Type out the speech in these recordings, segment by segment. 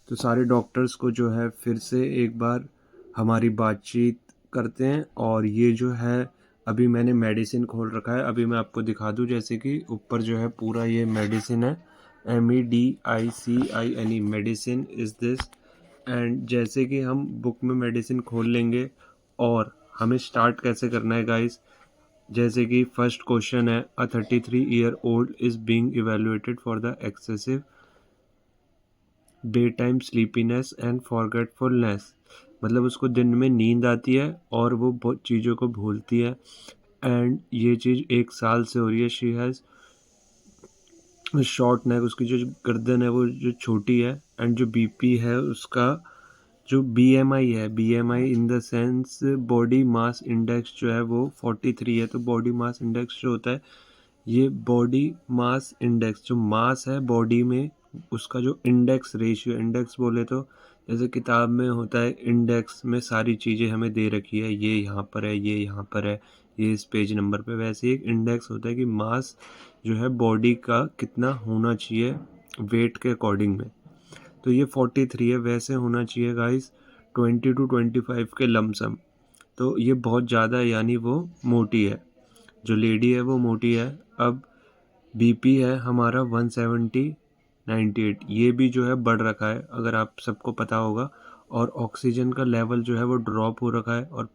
तो सारे डॉक्टर्स को जो है फिर से एक बार हमारी बातचीत करते हैं। और ये जो है अभी मैंने मेडिसिन खोल रखा है, अभी मैं आपको दिखा दूं। जैसे कि ऊपर जो है पूरा ये मेडिसिन है, MEDICINE, medicine is this. And जैसे कि हम बुक में मेडिसिन खोल लेंगे और हमें स्टार्ट कैसे करना है गाइस। जैसे कि फर्स्ट क्वेश्चन है, अ 33-year-old is being evaluated for the excessive day time sleepiness and forgetfulness. मतलब उसको दिन में नींद आती है और वो बहुत चीज़ों को भूलती है। एंड ये चीज़ 1 साल से हो रही है। शी हैज़ शॉर्ट नेक, उसकी जो गर्दन है वो जो छोटी है। एंड जो बीपी है उसका, जो बीएमआई है, BMI in the sense body mass index जो है वो 43 है। तो बॉडी मास इंडेक्स जो होता है, ये बॉडी मास इंडेक्स जो मास है बॉडी में, उसका जो इंडेक्स रेशियो, इंडेक्स बोले तो जैसे किताब में होता है इंडेक्स में सारी चीज़ें हमें दे रखी है, ये यहाँ पर है, ये यहाँ पर है, ये इस पेज नंबर पे। वैसे ही एक इंडेक्स होता है कि मास जो है बॉडी का कितना होना चाहिए वेट के अकॉर्डिंग में। तो ये 43 है, वैसे होना चाहिए गाइस 20 to 25 के लमसम। तो ये बहुत ज़्यादा है, यानी वो मोटी है, जो लेडी है वो मोटी है। अब बीपी है हमारा 170/98, ये भी जो है बढ़ रखा है, अगर आप सबको पता होगा। और ऑक्सीजन का लेवल जो है वो ड्रॉप हो रखा है। और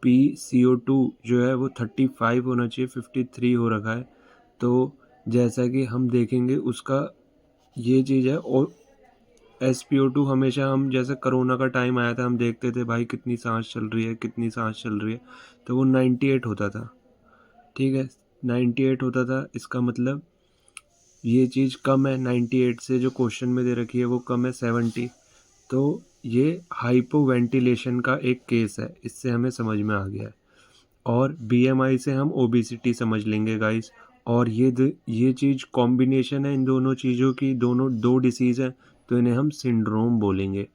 PCO2 जो है वो 35 होना चाहिए, 53 हो रखा है। तो जैसा कि हम देखेंगे उसका ये चीज़ है। और SpO2 हमेशा, हम जैसे कोरोना का टाइम आया था, हम देखते थे भाई कितनी सांस चल रही है, कितनी सांस चल रही है। तो वो 98 होता था, ठीक है, 98 होता था। इसका मतलब ये चीज़ कम है, 98 से जो क्वेश्चन में दे रखी है वो कम है, 70। तो ये हाइपोवेंटिलेशन का एक केस है, इससे हमें समझ में आ गया है। और BMI से हम ओबिसिटी समझ लेंगे गाइस। और ये चीज़ कॉम्बिनेशन है इन दोनों चीज़ों की, दोनों दो डिसीज़ हैं, तो इन्हें हम सिंड्रोम बोलेंगे।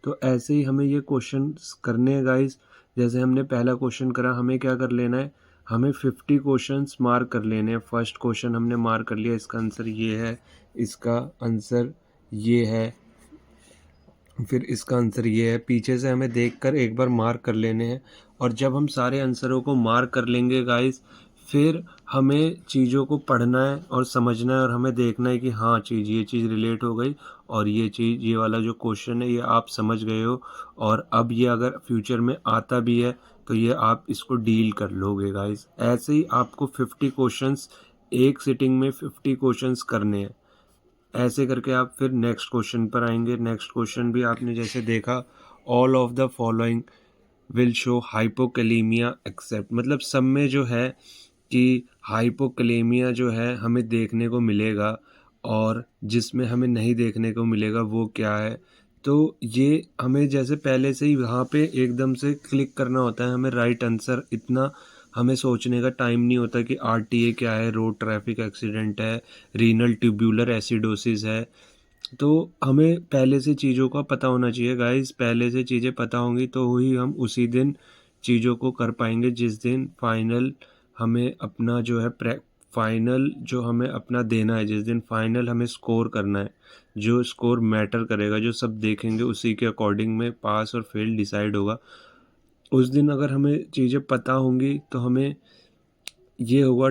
तो ऐसे ही हमें ये क्वेश्चन करने हैं गाइस। जैसे हमने पहला क्वेश्चन करा, हमें क्या कर लेना है, हमें 50 क्वेश्चंस मार्क कर लेने हैं। फर्स्ट क्वेश्चन हमने मार्क कर लिया, इसका आंसर ये है, इसका आंसर ये है, फिर इसका आंसर ये है। पीछे से हमें देखकर एक बार मार्क कर लेने हैं। और जब हम सारे आंसरों को मार्क कर लेंगे गाइस, फिर हमें चीज़ों को पढ़ना है और समझना है, और हमें देखना है कि हाँ चीज़, ये चीज़ रिलेट हो गई, और ये चीज़, ये वाला जो क्वेश्चन है ये आप समझ गए हो। और अब ये अगर फ्यूचर में आता भी है तो ये आप इसको डील कर लोगे गाइस। ऐसे ही आपको 50 क्वेश्चंस, एक सिटिंग में 50 क्वेश्चंस करने हैं। ऐसे करके आप फिर नेक्स्ट क्वेश्चन पर आएंगे। नेक्स्ट क्वेश्चन भी आपने जैसे देखा, all of the following will show hypokalemia except, मतलब सब में जो है कि हाइपोकैलेमिया जो है हमें देखने को मिलेगा, और जिसमें हमें नहीं देखने को मिलेगा वो क्या है। तो ये हमें जैसे पहले से ही वहाँ पे एकदम से क्लिक करना होता है, हमें राइट आंसर, इतना हमें सोचने का टाइम नहीं होता कि RTA क्या है, रोड ट्रैफिक एक्सीडेंट है, रीनल ट्यूब्यूलर एसिडोसिस है। तो हमें पहले से चीज़ों का पता होना चाहिए गाइस। पहले से चीज़ें पता होंगी तो ही हम उसी दिन चीज़ों को कर पाएंगे, जिस दिन फाइनल हमें अपना जो है फाइनल जो हमें अपना देना है, जिस दिन फाइनल हमें स्कोर करना है, जो स्कोर मैटर करेगा, जो सब देखेंगे उसी के अकॉर्डिंग में पास और फेल डिसाइड होगा। उस दिन अगर हमें चीज़ें पता होंगी तो हमें ये होगा,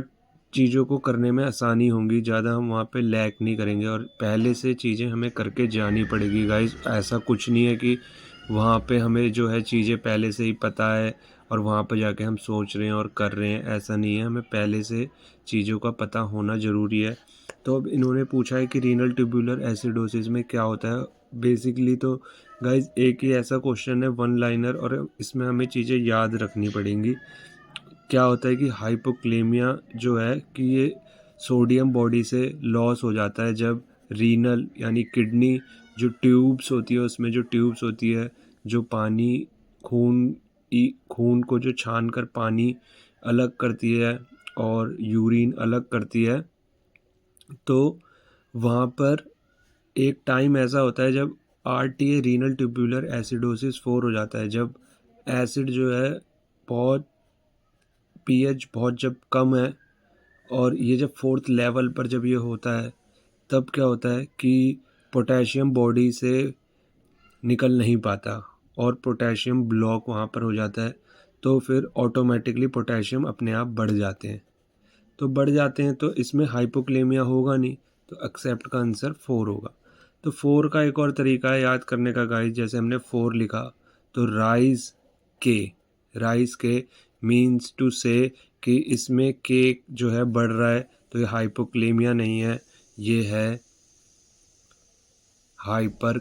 चीज़ों को करने में आसानी होगी, ज़्यादा हम वहाँ पे लैग नहीं करेंगे। और पहले से चीज़ें हमें करके जानी पड़ेगी गाइस। ऐसा कुछ नहीं है कि वहाँ पे हमें जो है चीज़ें पहले से ही पता है और वहाँ पे जाके हम सोच रहे हैं और कर रहे हैं, ऐसा नहीं है। हमें पहले से चीज़ों का पता होना ज़रूरी है। तो अब इन्होंने पूछा है कि रीनल ट्यूब्यूलर एसिडोसिस में क्या होता है। बेसिकली तो गाइस एक ही ऐसा क्वेश्चन है, वन लाइनर, और इसमें हमें चीज़ें याद रखनी पड़ेंगी। क्या होता है कि हाइपोक्लेमिया जो है कि ये सोडियम बॉडी से लॉस हो जाता है जब रीनल यानी किडनी जो ट्यूब्स होती है, उसमें जो ट्यूब्स होती है जो पानी, खून खून को जो छान कर पानी अलग करती है और यूरिन अलग करती है। तो वहाँ पर एक टाइम ऐसा होता है जब RTA रीनल ट्यूब्यूलर एसिडोसिस 4 हो जाता है, जब एसिड जो है बहुत, पीएच बहुत जब कम है, और ये जब फोर्थ लेवल पर जब ये होता है, तब क्या होता है कि पोटेशियम बॉडी से निकल नहीं पाता और पोटेशियम ब्लॉक वहाँ पर हो जाता है, तो फिर ऑटोमेटिकली पोटेशियम अपने आप बढ़ जाते हैं। तो बढ़ जाते हैं तो इसमें हाइपोक्लेमिया होगा नहीं, तो एक्सेप्ट का आंसर 4 होगा। तो 4 का एक और तरीका है याद करने का गाइस, जैसे हमने 4 लिखा तो राइज के मीन्स टू से कि इसमें के जो है बढ़ रहा है, तो ये हाइपोक्लेमिया नहीं है, ये है हाइपर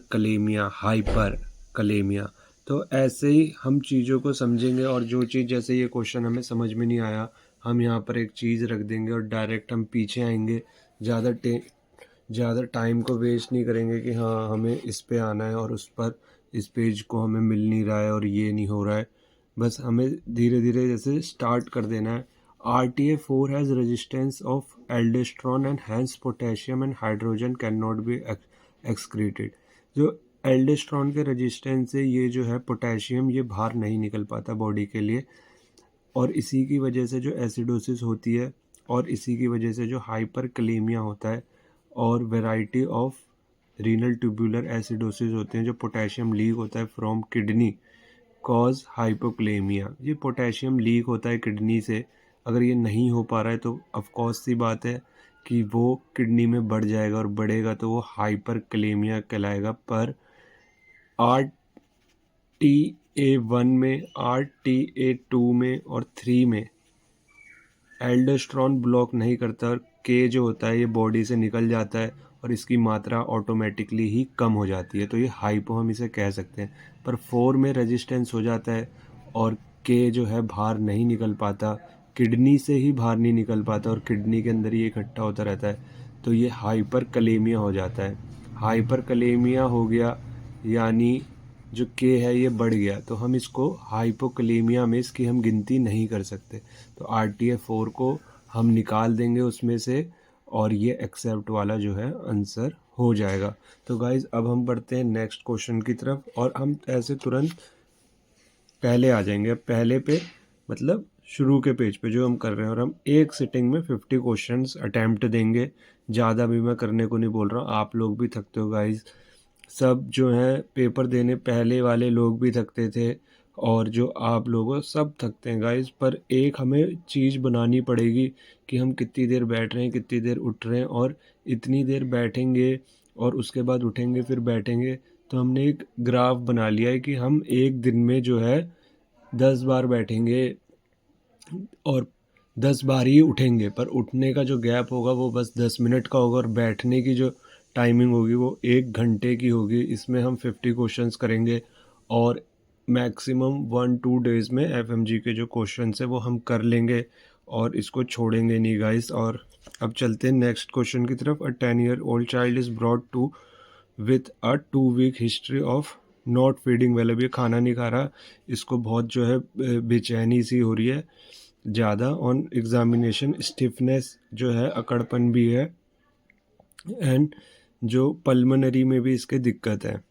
कलेमिया। तो ऐसे ही हम चीज़ों को समझेंगे, और जो चीज़ जैसे ये क्वेश्चन हमें समझ में नहीं आया, हम यहाँ पर एक चीज़ रख देंगे और डायरेक्ट हम पीछे आएंगे। ज़्यादा टाइम को वेस्ट नहीं करेंगे कि हाँ हमें इस पे आना है और उस पर इस पेज को हमें मिल नहीं रहा है और ये नहीं हो रहा है। बस हमें धीरे धीरे जैसे स्टार्ट कर देना है। RTA4 has resistance of aldosterone and hence potassium and hydrogen can not be excreted. जो एल्डोस्टेरोन के रेजिस्टेंस से ये जो है पोटेशियम ये बाहर नहीं निकल पाता बॉडी के लिए, और इसी की वजह से जो एसिडोसिस होती है और इसी की वजह से जो हाइपरकलेमिया होता है और variety of renal tubular acidosis होते हैं, जो पोटेशियम लीक होता है फ्रॉम किडनी कॉज हाइपोक्लेमिया। ये पोटेशियम लीक होता है किडनी से, अगर ये नहीं हो पा रहा है तो ऑफकोर्स सी बात है कि वो किडनी में बढ़ जाएगा और बढ़ेगा तो वो हाइपरक्लेमिया कहलाएगा। पर RTA1 में, RTA2 में और 3 में एल्डोस्टेरोन ब्लॉक नहीं करता और के जो होता है ये बॉडी से निकल जाता है और इसकी मात्रा ऑटोमेटिकली ही कम हो जाती है, तो ये हाइपो हम इसे कह सकते हैं। पर 4 में रेजिस्टेंस हो जाता है और के जो है बाहर नहीं निकल पाता, किडनी से ही बाहर नहीं निकल पाता और किडनी के अंदर ही इकट्ठा होता रहता है, तो ये हाइपर कलेमिया हो जाता है। हाइपर कलेमिया हो गया यानी जो के है ये बढ़ गया, तो हम इसको हाइपोकलेमिया में इसकी हम गिनती नहीं कर सकते। तो RTA4 को हम निकाल देंगे उसमें से और ये एक्सेप्ट वाला जो है आंसर हो जाएगा। तो गाइज अब हम बढ़ते हैं नेक्स्ट क्वेश्चन की तरफ, और हम ऐसे तुरंत पहले आ जाएंगे, पहले पे मतलब शुरू के पेज पे जो हम कर रहे हैं, और हम एक सिटिंग में 50 क्वेश्चंस अटैम्प्ट देंगे। ज़्यादा भी मैं करने को नहीं बोल रहा हूँ, आप लोग भी थकते हो गाइज, सब जो है पेपर देने पहले वाले लोग भी थकते थे और जो आप लोग सब थकते हैं गाइज। पर एक हमें चीज़ बनानी पड़ेगी कि हम कितनी देर बैठ रहे हैं, कितनी देर उठ रहे हैं, और इतनी देर बैठेंगे और उसके बाद उठेंगे फिर बैठेंगे। तो हमने एक ग्राफ बना लिया है कि हम एक दिन में जो है 10 बार बैठेंगे और 10 बार ही उठेंगे, पर उठने का जो गैप होगा वो बस 10 मिनट का होगा और बैठने की जो टाइमिंग होगी वो 1 घंटे की होगी। इसमें हम 50 क्वेश्चंस करेंगे और मैक्सिमम 1-2 डेज़ में FMG के जो क्वेश्चंस है वो हम कर लेंगे और इसको छोड़ेंगे नहीं गाइस। और अब चलते हैं नेक्स्ट क्वेश्चन की तरफ। अ 10-year-old child is brought to with a 2-week history of not feeding well. अब ये खाना नहीं खा रहा, इसको बहुत जो है बेचैनी सी हो रही है ज़्यादा। ऑन एग्जामिनेशन स्टिफनेस जो है, अकड़पन भी है, एंड जो पल्मोनरी में भी इसके दिक्कत है।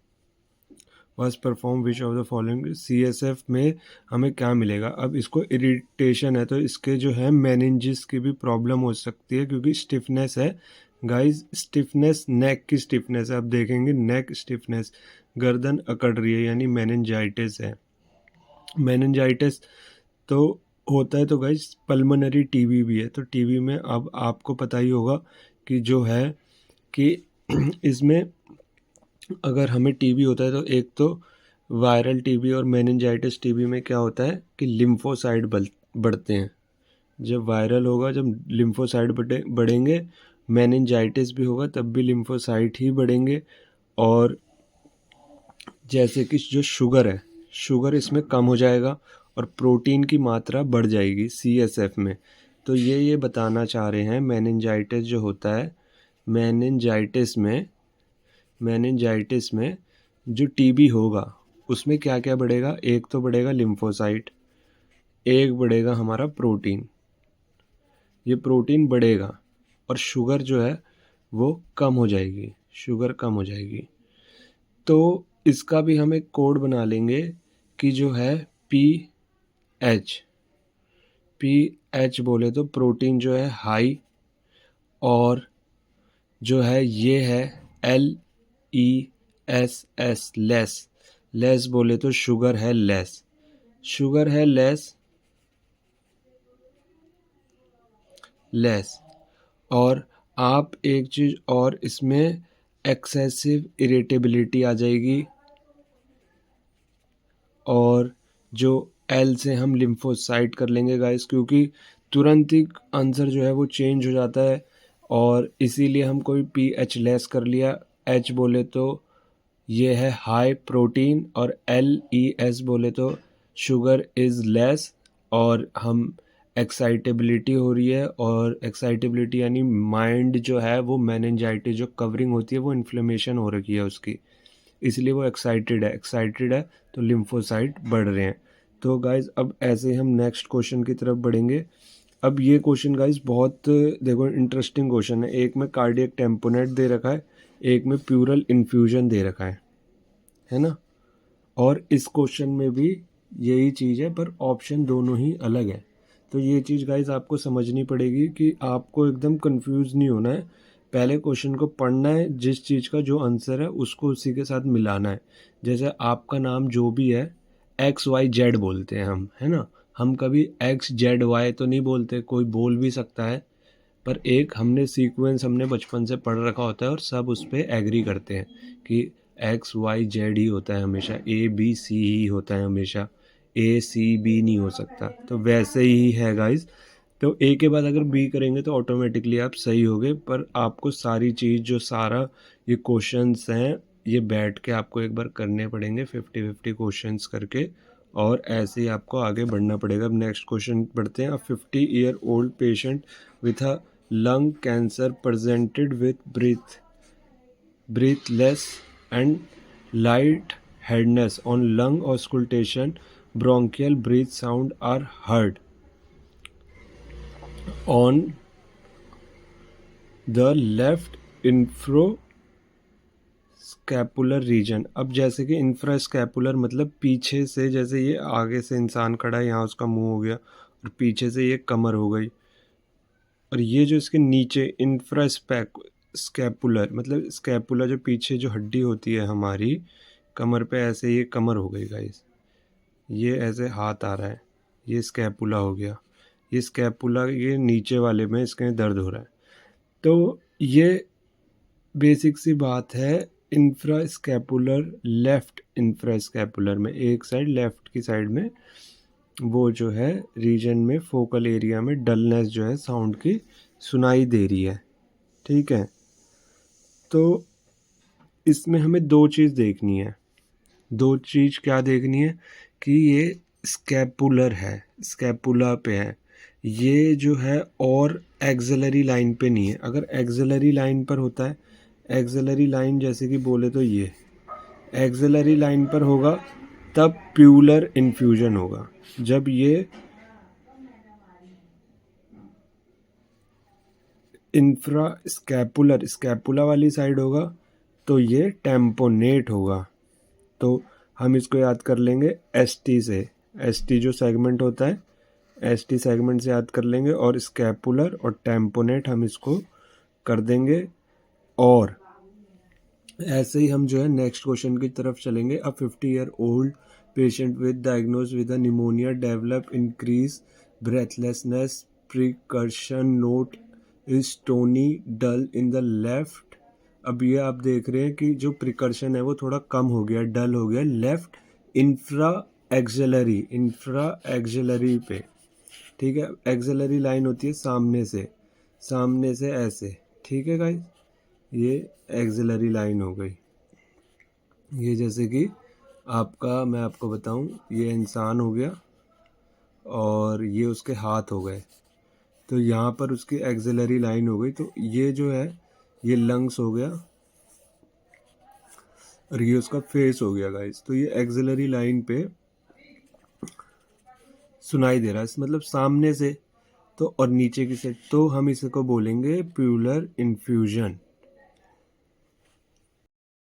Was perform which of the following. CSF में हमें क्या मिलेगा, अब इसको इरिटेशन है तो इसके जो है मेनिंजिस की भी प्रॉब्लम हो सकती है, क्योंकि स्टिफनेस है गाइस। स्टिफनेस नेक की स्टिफनेस है, अब देखेंगे नेक स्टिफनेस, गर्दन अकड़ रही है यानी मेनिंजाइटिस है। मेनिंजाइटिस तो होता है तो गाइस पल्मोनरी टीबी भी है। तो टीबी में अब आपको पता ही होगा कि जो है कि इसमें अगर हमें टीबी होता है तो एक तो वायरल टीबी और मेनिंजाइटिस टीबी में क्या होता है कि लिम्फोसाइट बढ़ते हैं। जब वायरल होगा, जब लिम्फोसाइट बढ़ेंगे, मेनिंजाइटिस भी होगा तब भी लिम्फोसाइट ही बढ़ेंगे। और जैसे कि जो शुगर है, शुगर इसमें कम हो जाएगा और प्रोटीन की मात्रा बढ़ जाएगी CSF में। तो ये बताना चाह रहे हैं मेनिंजाइटिस जो होता है, मेनिंजाइटिस में जो टीबी होगा उसमें क्या क्या बढ़ेगा, एक तो बढ़ेगा लिम्फोसाइट, एक बढ़ेगा हमारा प्रोटीन, ये प्रोटीन बढ़ेगा और शुगर जो है वो कम हो जाएगी, शुगर कम हो जाएगी। तो इसका भी हम एक कोड बना लेंगे कि जो है PH बोले तो प्रोटीन जो है हाई, और जो है ये है LESS लेस, लेस बोले तो शुगर है लेस, शुगर है लेस, लेस। और आप एक चीज़ और इसमें एक्सेसिव इरिटेबिलिटी आ जाएगी, और जो एल से हम लिम्फोसाइट कर लेंगे गाइस, क्योंकि तुरंत ही आंसर जो है वो चेंज हो जाता है, और इसीलिए हम कोई पी एच लेस कर लिया, एच बोले तो ये है हाई प्रोटीन, और एल ई एस बोले तो शुगर इज़ लेस, और हम एक्साइटेबिलिटी हो रही है, और एक्साइटेबिलिटी यानी माइंड जो है वो मेनिंजाइटिस जो कवरिंग होती है वो इन्फ्लेमेशन हो रखी है उसकी, इसलिए वो एक्साइटेड है तो लिम्फोसाइट बढ़ रहे हैं। तो गाइज अब ऐसे ही हम नेक्स्ट क्वेश्चन की तरफ बढ़ेंगे। अब ये क्वेश्चन गाइज बहुत देखो इंटरेस्टिंग क्वेश्चन है। एक में कार्डियक टेम्पोनेट दे रखा है, एक में प्यूरल इन्फ्यूजन दे रखा है ना। और इस क्वेश्चन में भी यही चीज़ है, पर ऑप्शन दोनों ही अलग है। तो ये चीज़ गाइज आपको समझनी पड़ेगी कि आपको एकदम कंफ्यूज नहीं होना है। पहले क्वेश्चन को पढ़ना है, जिस चीज़ का जो आंसर है उसको उसी के साथ मिलाना है। जैसे आपका नाम जो भी है, XYZ बोलते हैं हम, है ना। हम कभी XZY तो नहीं बोलते, कोई बोल भी सकता है, पर एक हमने सीक्वेंस हमने बचपन से पढ़ रखा होता है और सब उस पर एग्री करते हैं कि XYZ ही होता है हमेशा, ABC ही होता है हमेशा, ACB नहीं हो सकता। तो वैसे ही है गाइज। तो ए के बाद अगर बी करेंगे तो ऑटोमेटिकली आप सही होगे, पर आपको सारी चीज़ जो सारा ये क्वेश्चंस हैं ये बैठ के आपको एक बार करने पड़ेंगे 50-50 क्वेश्चंस करके, और ऐसे ही आपको आगे बढ़ना पड़ेगा। अब नेक्स्ट क्वेश्चन पढ़ते हैं। अ 50-year old patient with a lung cancer presented with breathless and lightheadedness on lung auscultation, bronchial breath sound are heard on the left infrascapular region। अब जैसे कि इंफ्रास्कैपुलर मतलब पीछे से, जैसे ये आगे से इंसान खड़ा है, यहाँ उसका मुंह हो गया, और पीछे से ये कमर हो गई, और ये जो इसके नीचे स्कैपुलर मतलब स्कैपुला जो पीछे जो हड्डी होती है हमारी कमर पे, ऐसे ये कमर हो गई गाइस, ये ऐसे हाथ आ रहा है, ये स्कैपुला हो गया, ये स्कैपुला ये नीचे वाले में इसके दर्द हो रहा है। तो ये बेसिक सी बात है। इंफ्रास्कैपुलर, लेफ्ट इंफ्रास्कैपुलर में एक साइड, लेफ्ट की साइड में वो जो है रीजन में फोकल एरिया में डलनेस जो है साउंड की सुनाई दे रही है, ठीक है। तो इसमें हमें दो चीज़ देखनी है। दो चीज़ क्या देखनी है कि ये स्कैपुलर है, स्कैपुला पे है ये जो है, और एक्सिलरी लाइन पे नहीं है। अगर एक्सिलरी लाइन पर होता है, एक्सिलरी लाइन जैसे कि बोले तो ये एक्सिलरी लाइन पर होगा तब प्यूलर इन्फ्यूजन होगा। जब ये इंफ्रा स्कैपुलर स्कैपुला वाली साइड होगा तो ये टेम्पोनेट होगा। तो हम इसको याद कर लेंगे ST से, ST जो सेगमेंट होता है ST सेगमेंट से याद कर लेंगे, और स्कैपुलर और टेम्पोनेट हम इसको कर देंगे। और ऐसे ही हम जो है नेक्स्ट क्वेश्चन की तरफ चलेंगे। A 50-year old patient with diagnose with a pneumonia develop increase breathlessness, percussion note is stony dull in the left. अब ये आप देख रहे हैं कि जो प्रिकर्शन है वो थोड़ा कम हो गया, डल हो गया लेफ्ट इंफ्रा एक्सिलरी पे, ठीक है। एक्सिलरी लाइन होती है सामने से ऐसे, ठीक है गाइस। ये एक्सिलरी लाइन हो गई। ये जैसे कि आपका मैं आपको बताऊं, ये इंसान हो गया और ये उसके हाथ हो गए, तो यहाँ पर उसकी एक्सिलरी लाइन हो गई। तो ये जो है ये लंग्स हो गया, और ये उसका फेस हो गया गाइस। तो ये एक्सिलरी लाइन पे सुनाई दे रहा है, मतलब सामने से तो, और नीचे की साइड, तो हम इसको बोलेंगे प्यूलर इन्फ्यूजन।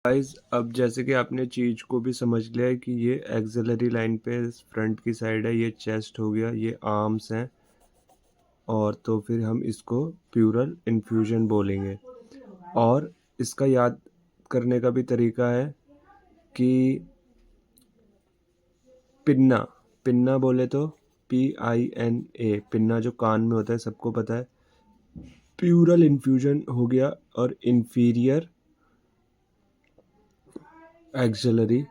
गाइस अब जैसे कि आपने चीज़ को भी समझ लिया है कि ये एक्सिलरी लाइन पे फ्रंट की साइड है, ये चेस्ट हो गया, ये आर्म्स हैं, और तो फिर हम इसको प्यूरल इन्फ्यूजन बोलेंगे। और इसका याद करने का भी तरीका है कि पिन्ना, पिन्ना बोले तो PINA, पिन्ना जो कान में होता है सबको पता है। प्यूरल इन्फ्यूजन हो गया और इन्फीरियर एक्सिलरी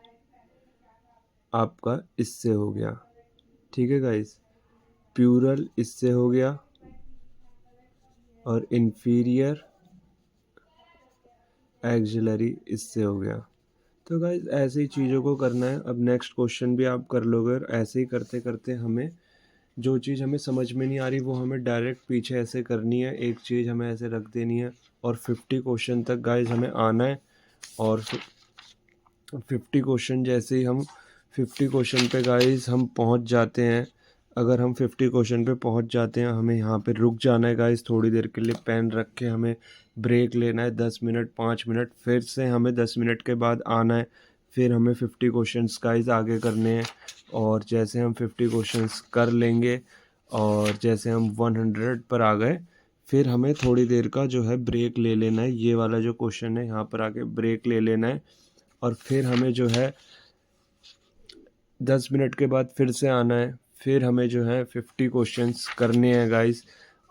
आपका इससे हो गया। ठीक है गाइस, प्यूरल इससे हो गया और इन्फीरियर एक्सिलरी इससे हो गया। तो गाइस ऐसे ही चीज़ों को करना है। अब नेक्स्ट क्वेश्चन भी आप कर लोगे और ऐसे ही करते करते हमें जो चीज़ हमें समझ में नहीं आ रही वो हमें डायरेक्ट पीछे ऐसे करनी है, एक चीज़ हमें ऐसे रख देनी है और 50 क्वेश्चन तक गाइस हमें आना है। और 50 क्वेश्चन जैसे ही हम 50 क्वेश्चन पे गाइस हम पहुंच जाते हैं, अगर हम 50 क्वेश्चन पे पहुंच जाते हैं हमें यहाँ पे रुक जाना है गाइस थोड़ी देर के लिए, पेन रख के हमें ब्रेक लेना है 10 मिनट 5 मिनट, फिर से हमें 10 मिनट के बाद आना है, फिर हमें 50 क्वेश्चंस गाइस आगे करने हैं। और जैसे हम 50 क्वेश्चंस कर लेंगे और जैसे हम 100 पर आ गए फिर हमें थोड़ी देर का जो है ब्रेक ले लेना है। ये वाला जो क्वेश्चन है यहाँ पर आके ब्रेक ले लेना है और फिर हमें जो है 10 मिनट के बाद फिर से आना है, फिर हमें जो है 50 क्वेश्चंस करने हैं गाइस।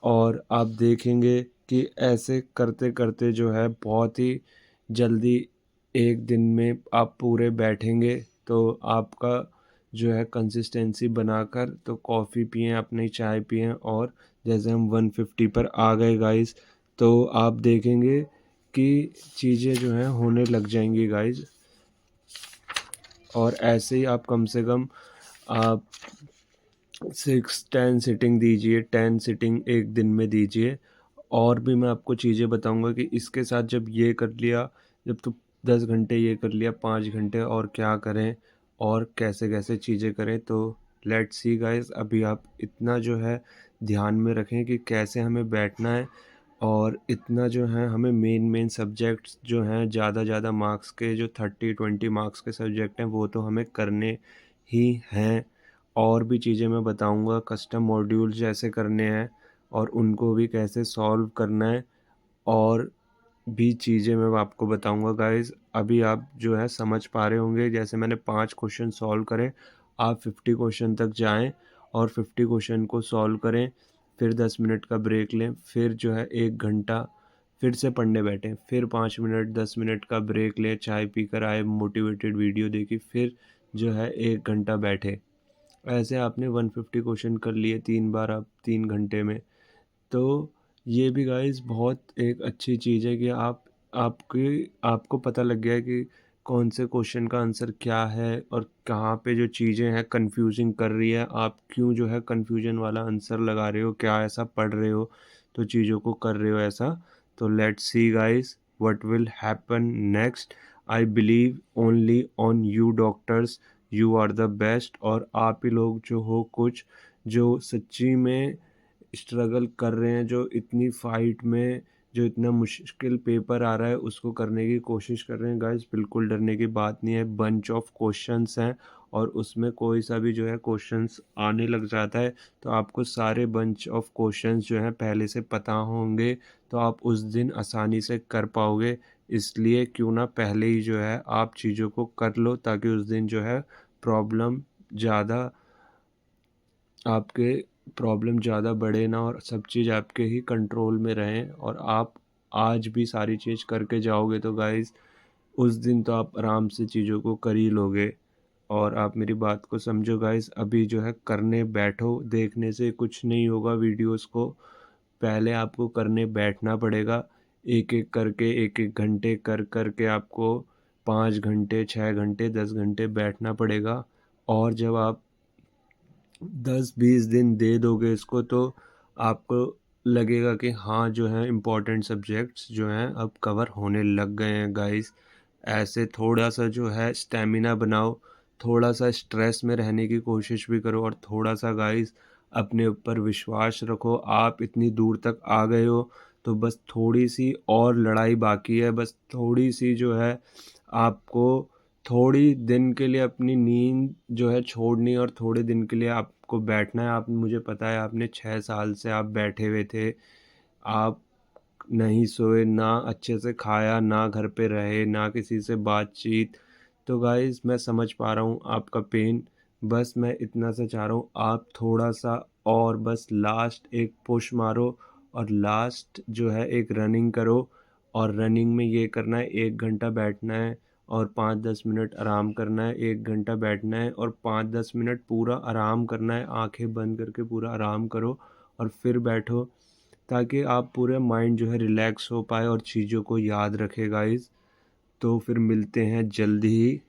और आप देखेंगे कि ऐसे करते करते जो है बहुत ही जल्दी एक दिन में आप पूरे बैठेंगे। तो आपका जो है कंसिस्टेंसी बनाकर तो कॉफ़ी पिएं, अपनी चाय पिएं और जैसे हम 150 पर आ गए गाइस तो आप देखेंगे कि चीज़ें जो हैं होने लग जाएंगी गाइस। और ऐसे ही आप कम से कम आप 6-10 सिटिंग दीजिए, 10 सिटिंग एक दिन में दीजिए। और भी मैं आपको चीज़ें बताऊंगा कि इसके साथ जब ये कर लिया, जब तो 10 घंटे ये कर लिया, 5 घंटे और क्या करें और कैसे कैसे चीज़ें करें। तो लेट्स सी गाइस, अभी आप इतना जो है ध्यान में रखें कि कैसे हमें बैठना है और इतना जो है हमें मेन सब्जेक्ट्स जो हैं ज़्यादा मार्क्स के, जो 30-20 मार्क्स के सब्जेक्ट हैं वो तो हमें करने ही हैं। और भी चीज़ें मैं बताऊंगा, कस्टम मॉड्यूल जैसे करने हैं और उनको भी कैसे सॉल्व करना है और भी चीज़ें मैं आपको बताऊंगा गाइस। अभी आप जो है समझ पा रहे होंगे, जैसे मैंने 5 क्वेश्चन सॉल्व करे, आप 50 क्वेश्चन तक जाएं और 50 क्वेश्चन को सॉल्व करें, फिर 10 मिनट का ब्रेक लें, फिर जो है 1 घंटा फिर से पढ़ने बैठें, फिर 5 मिनट 10 मिनट का ब्रेक लें, चाय पी कर आए, मोटिवेटेड वीडियो देखी, फिर जो है 1 घंटा बैठे। ऐसे आपने 150 क्वेश्चन कर लिए 3 बार, आप 3 घंटे में। तो ये भी गाइस बहुत एक अच्छी चीज़ है कि आपको पता लग गया है कि कौन से क्वेश्चन का आंसर क्या है और कहाँ पे जो चीज़ें हैं कंफ्यूजिंग कर रही है, आप क्यों जो है कंफ्यूजन वाला आंसर लगा रहे हो, क्या ऐसा पढ़ रहे हो तो चीज़ों को कर रहे हो ऐसा। तो let's see guys what will happen next. I believe only on you doctors, you are the best. और आप ही लोग जो हो कुछ जो सच्ची में स्ट्रगल कर रहे हैं, जो इतनी फाइट में जो इतना मुश्किल पेपर आ रहा है उसको करने की कोशिश कर रहे हैं गाइस, बिल्कुल डरने की बात नहीं है। बंच ऑफ क्वेश्चंस हैं और उसमें कोई सा भी जो है क्वेश्चंस आने लग जाता है तो आपको सारे बंच ऑफ क्वेश्चंस जो हैं पहले से पता होंगे तो आप उस दिन आसानी से कर पाओगे। इसलिए क्यों ना पहले ही जो है आप चीज़ों को कर लो ताकि उस दिन जो है प्रॉब्लम ज़्यादा आपके प्रॉब्लम ज़्यादा बढ़े ना और सब चीज़ आपके ही कंट्रोल में रहें। और आप आज भी सारी चीज़ करके जाओगे तो गाइस उस दिन तो आप आराम से चीज़ों को कर ही लोगे। और आप मेरी बात को समझो गाइस, अभी जो है करने बैठो, देखने से कुछ नहीं होगा वीडियोस को, पहले आपको करने बैठना पड़ेगा। एक एक करके एक एक घंटे कर करके आपको 5 घंटे 6 घंटे 10 घंटे बैठना पड़ेगा। और जब आप 10-20 दिन दे दोगे इसको तो आपको लगेगा कि हाँ जो है इम्पोर्टेंट सब्जेक्ट्स जो हैं अब कवर होने लग गए हैं गाइस। ऐसे थोड़ा सा जो है स्टेमिना बनाओ, थोड़ा सा स्ट्रेस में रहने की कोशिश भी करो और थोड़ा सा गाइस अपने ऊपर विश्वास रखो। आप इतनी दूर तक आ गए हो तो बस थोड़ी सी और लड़ाई बाकी है, बस थोड़ी सी जो है आपको थोड़ी दिन के लिए अपनी नींद जो है छोड़नी और थोड़े दिन के लिए आपको बैठना है। आप मुझे पता है आपने 6 साल से आप बैठे हुए थे, आप नहीं सोए, ना अच्छे से खाया, ना घर पे रहे, ना किसी से बातचीत। तो गाइज़ मैं समझ पा रहा हूँ आपका पेन। बस मैं इतना सा चाह रहा हूँ, आप थोड़ा-सा और बस लास्ट एक पुश मारो और लास्ट जो है एक रनिंग करो। और रनिंग में ये करना है, 1 घंटा बैठना है और 5-10 मिनट आराम करना है, 1 घंटा बैठना है और 5-10 मिनट पूरा आराम करना है। आँखें बंद करके पूरा आराम करो और फिर बैठो, ताकि आप पूरे माइंड जो है रिलैक्स हो पाए और चीज़ों को याद रखे गाइस। तो फिर मिलते हैं जल्दी ही।